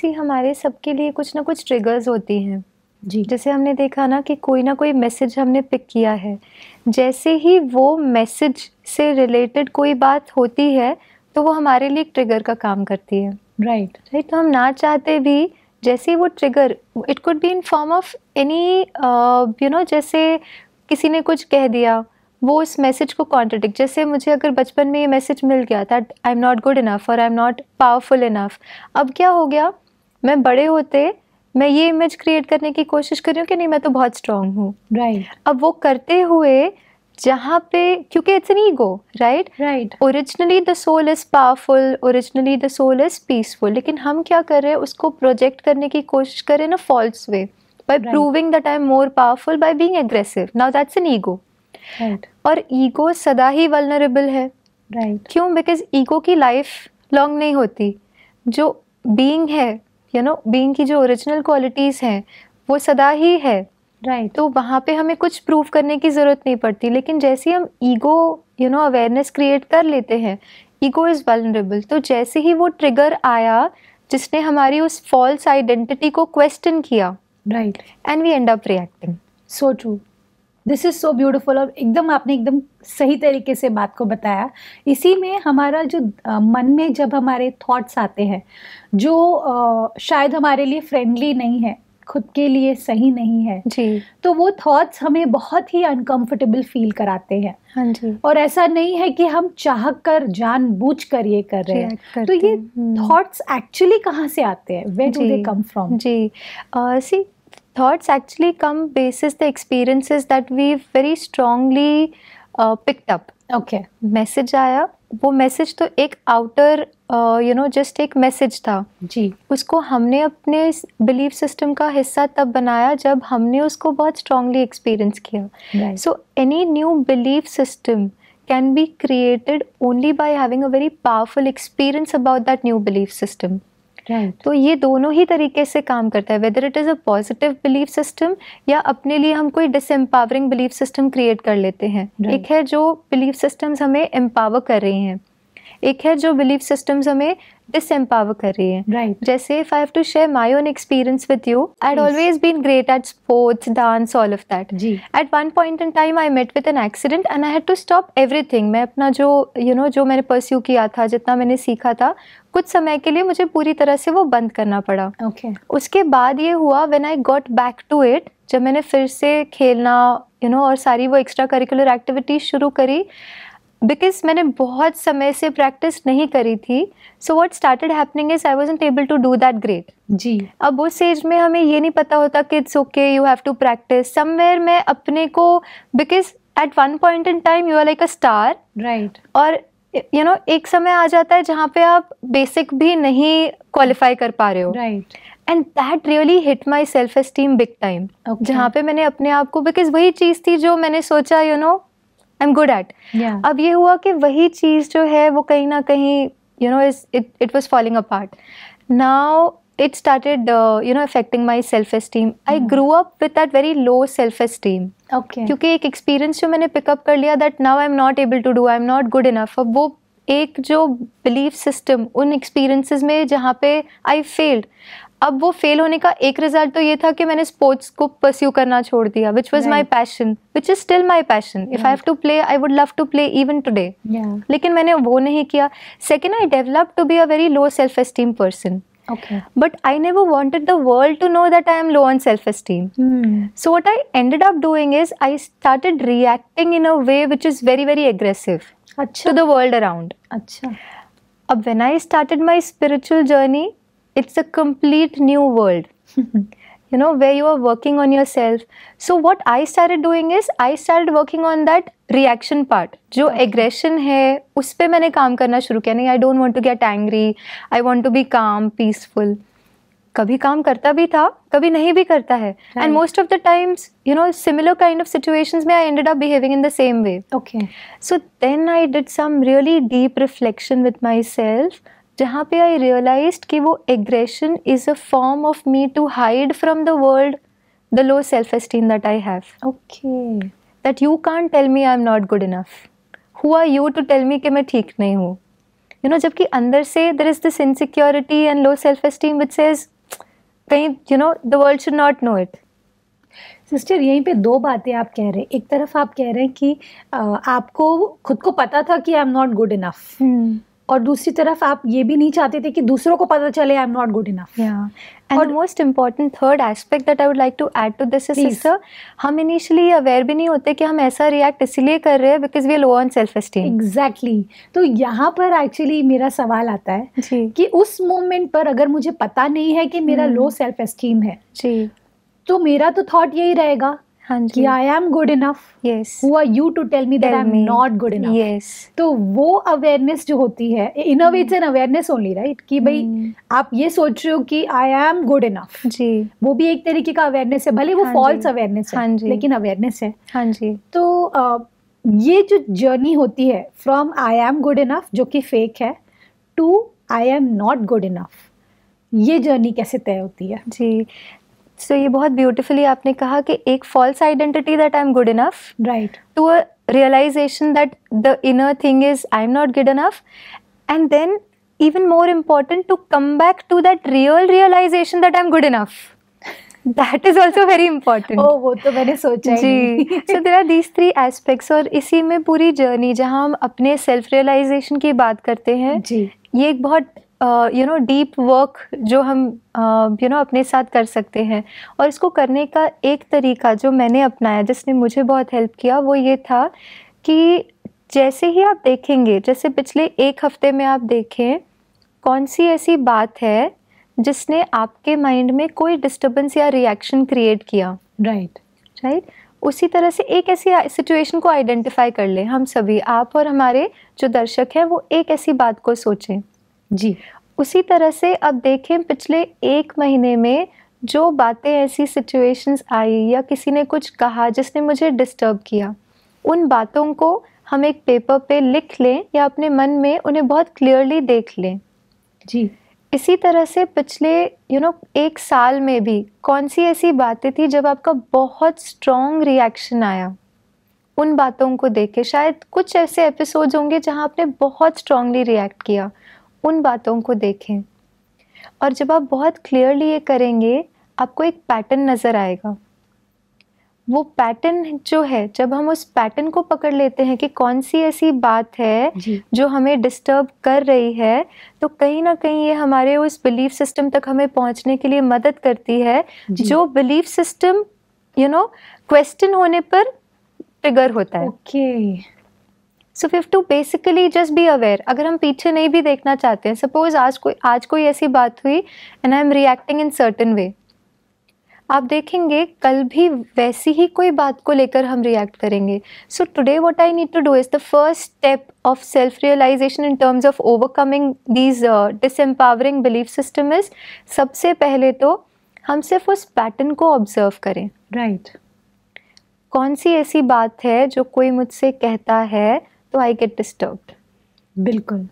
सी हमारे सबके लिए कुछ ना कुछ ट्रिगर्स होती हैं जी। जैसे हमने देखा ना कि कोई ना कोई मैसेज हमने पिक किया है, जैसे ही वो मैसेज से रिलेटेड कोई बात होती है तो वो हमारे लिए एक ट्रिगर का काम करती है। राइट। राइट, तो हम ना चाहते भी जैसे ही वो trigger, it could be in form of any जैसे किसी ने कुछ कह दिया, वो उस मैसेज को कॉन्ट्रडिक्ट, जैसे मुझे अगर बचपन में ये मैसेज मिल गया that I am not good enough और I am not powerful enough, अब क्या हो गया, मैं बड़े होते मैं ये इमेज क्रिएट करने की कोशिश कर रही हूँ कि नहीं मैं तो बहुत स्ट्रांग हूँ। राइट। अब वो करते हुए जहाँ पे, क्योंकि it's an ego, right right. Originally the soul is powerful, originally the soul is peaceful, लेकिन हम क्या कर रहे हैं, उसको प्रोजेक्ट करने की कोशिश कर रहे हैं ना false way, by proving that I am more powerful by being aggressive. Now that's an ego. Right. और ईगो सदा ही वल्नरेबल है। राइट। क्यों? बिकॉज ईगो की लाइफ लॉन्ग नहीं होती। जो बीइंग है, बीइंग की जो ओरिजिनल क्वालिटीज हैं वो सदा ही है। राइट। तो वहाँ पे हमें कुछ प्रूव करने की ज़रूरत नहीं पड़ती। लेकिन जैसे ही हम ईगो अवेयरनेस क्रिएट कर लेते हैं, ईगो इज़ वल्नरेबल। तो जैसे ही वो ट्रिगर आया जिसने हमारी उस फॉल्स आइडेंटिटी को क्वेश्चन किया, right, and we end up reacting. So true, this is so beautiful. और एकदम आपने एकदम सही तरीके से बात को बताया। इसी में हमारा जो मन में जब हमारे थॉट्स आते हैं जो शायद हमारे लिए फ्रेंडली नहीं है, खुद के लिए सही नहीं है जी, तो वो थॉट्स हमें बहुत ही अनकंफर्टेबल फील कराते हैं। हाँ जी, और ऐसा नहीं है कि हम चाह कर जानबूझ कर ये कर रहे हैं। react तो करते ये हैं। थॉट्स एक्चुअली कहाँ से आते हैं? Where do they come from? जी, see, thoughts actually come basis the experiences that we've very strongly picked up. Okay. Message आया, वो मैसेज तो एक आउटर जस्ट एक मैसेज था। जी। उसको हमने अपने बिलीफ सिस्टम का हिस्सा तब बनाया जब हमने उसको बहुत स्ट्रांगली एक्सपीरियंस किया। Right. So any new belief system can be created only by having a very powerful experience about that new belief system. Right. तो ये दोनों ही तरीके से काम करता है, whether it is a positive belief system या अपने लिए हम कोई डिसएम्पावरिंग बिलीफ सिस्टम क्रिएट कर लेते हैं। Right. एक है जो बिलीफ सिस्टम्स हमें एम्पावर कर रही हैं, एक है जो बिलीफ सिस्टम्स हमें डिसएम्पावर कर रही हैं। राइट। जैसे if I have to share my own experience with you, I had Please. Always been great at sports, dance, all of that. जी। At one point in time I met with an accident and I had to stop everything. मैं अपना जो जो मैंने pursue किया था, जितना मैंने सीखा था, कुछ समय के लिए मुझे पूरी तरह से वो बंद करना पड़ा। ओके। उसके बाद ये हुआ when I got back to it, जब मैंने फिर से खेलना और सारी वो एक्स्ट्रा करिकुलर एक्टिविटीज शुरू करी, बिकॉज मैंने बहुत समय से प्रैक्टिस नहीं करी थी। So what started happening is I wasn't able to do that great. जी। अब उस एज में हमें ये नहीं पता होता कि it's okay, you have to practice somewhere. मैं अपने को, because at one point in time you are like a star, right. और एक समय आ जाता है जहाँ पे आप बेसिक भी नहीं क्वालिफाई कर पा रहे हो। Right. And that really hit my self esteem big time. Okay. जहाँ पे मैंने अपने आप को, बिकॉज वही चीज़ थी जो मैंने सोचा आई एम गुड एट। Yeah. अब ये हुआ कि वही चीज़ जो है वो कहीं ना कहीं it was falling apart. Now it started affecting my self esteem. I grew up with that very low self esteem. Okay. क्योंकि एक एक्सपीरियंस जो मैंने पिकअप कर लिया that now I am not able to do, I am not good enough. अब वो एक जो बिलीफ सिस्टम उन एक्सपीरियंसेस में जहाँ पे आई फेल्ड, अब वो फेल होने का एक रिजल्ट तो ये था कि मैंने स्पोर्ट्स को परस्यू करना छोड़ दिया, which was my passion, which is still my passion. If I have to play, I would love to play even today, लेकिन मैंने वो नहीं किया। Second, I develop to be a very low self esteem person. Okay. But I never wanted the world to know that I am low on self-esteem. So what I ended up doing is I started reacting in a way which is very, very aggressive to the world around. अच्छा. Ab when I started my spiritual journey, it's a complete new world. Where you are working on yourself. So what I started doing is I started working on that reaction part. जो aggression है उस पे मैंने काम करना शुरू किया. नहीं, I don't want to get angry. I want to be calm, peaceful. कभी काम करता भी था, कभी नहीं भी करता है. Right. And most of the times, similar kind of situations में I ended up behaving in the same way. Okay. So then I did some really deep reflection with myself, जहाँ पे I realized कि वो aggression is a form of me to hide from the world the low self-esteem that I have. Okay. That you can't tell me I'm not good enough. Who are you to tell me कि मैं ठीक नहीं हूँ? जबकि अंदर से there is this insecurity and low self esteem which says कहीं the world should not know it. Sister, यहीं पे दो बातें आप कह रहे हैं। एक तरफ आप कह रहे हैं कि आपको खुद को पता था कि I am not good enough, और दूसरी तरफ आप ये भी नहीं चाहते थे कि दूसरों को पता चले I am not good enough. And the most important third aspect that I would like to add to this is sister, हम इनिशियली अवेयर भी नहीं होते कि हम ऐसा रिएक्ट इसलिए कर रहे हैं because we are low on self esteem. Exactly. तो यहाँ पर एक्चुअली मेरा सवाल आता है जी कि उस मोमेंट पर अगर मुझे पता नहीं है कि मेरा लो सेल्फ एस्टीम है, जी, तो मेरा तो थॉट यही रहेगा हाँ जी, कि I am good enough, yes, who are you to tell me that I am not good enough. Yes, तो वो अवेयरनेस जो होती है, in a way it's an awareness only, right, कि भाई आप ये सोच रहे हो कि आई एम गुड इनफ, जी, वो भी एक तरीके का अवेयरनेस है, भले वो हाँ फॉल्स जी, अवेयरनेस है, हाँ जी, लेकिन अवेयरनेस है। हाँ जी, तो ये जो जर्नी होती है from I am good enough, जो कि फेक है, to I am not good enough, ये जर्नी कैसे तय होती है? जी। सो ये बहुत ब्यूटिफुली आपने कहा कि एक false identity that I am good enough, right, to a realization that the inner thing is I'm not good enough, and then even more important to come back to that real realization that I'm good enough. That is also very important. ओ वो तो मैंने सोचा ही नहीं। जी, so there are these three aspects, और इसी में पूरी journey जहाँ हम अपने सेल्फ रियलाइजेशन की बात करते हैं जी, ये एक बहुत डीप वर्क जो हम अपने साथ कर सकते हैं। और इसको करने का एक तरीका जो मैंने अपनाया, जिसने मुझे बहुत हेल्प किया, वो ये था कि जैसे ही आप देखेंगे, जैसे पिछले एक हफ्ते में आप देखें कौन सी ऐसी बात है जिसने आपके माइंड में कोई डिस्टर्बेंस या रिएक्शन क्रिएट किया, राइट, उसी तरह से एक ऐसी सिचुएशन को आइडेंटिफाई कर लें। हम सभी, आप और हमारे जो दर्शक हैं, वो एक ऐसी बात को सोचें जी। उसी तरह से अब देखें पिछले एक महीने में जो बातें, ऐसी सिचुएशंस आई या किसी ने कुछ कहा जिसने मुझे डिस्टर्ब किया, उन बातों को हम एक पेपर पे लिख लें या अपने मन में उन्हें बहुत क्लियरली देख लें। जी, इसी तरह से पिछले एक साल में भी कौन सी ऐसी बातें थी जब आपका बहुत स्ट्रॉन्ग रिएक्शन आया, उन बातों को देखें। शायद कुछ ऐसे एपिसोड्स होंगे जहां आपने बहुत स्ट्रांगली रिएक्ट किया, उन बातों को देखें। और जब आप बहुत क्लियरली ये करेंगे, आपको एक पैटर्न नज़र आएगा। वो पैटर्न जो है, जब हम उस पैटर्न को पकड़ लेते हैं कि कौन सी ऐसी बात है जो हमें डिस्टर्ब कर रही है, तो कहीं ना कहीं ये हमारे उस बिलीफ सिस्टम तक हमें पहुंचने के लिए मदद करती है, जो बिलीफ सिस्टम क्वेश्चन होने पर ट्रिगर होता है। Okay. So we have to basically just be aware. अगर हम पीछे नहीं भी देखना चाहते हैं, सपोज आज कोई ऐसी बात हुई and I am reacting in certain way, आप देखेंगे कल भी वैसी ही कोई बात को लेकर हम रिएक्ट करेंगे। So today what I need to do is the first step of self realization in terms of overcoming these disempowering belief system is, सबसे पहले तो हम सिर्फ उस पैटर्न को ऑब्जर्व करें। राइट। कौन सी ऐसी बात है जो कोई मुझसे कहता है तो आई गेट डिस्टर्ब्ड। बिल्कुल।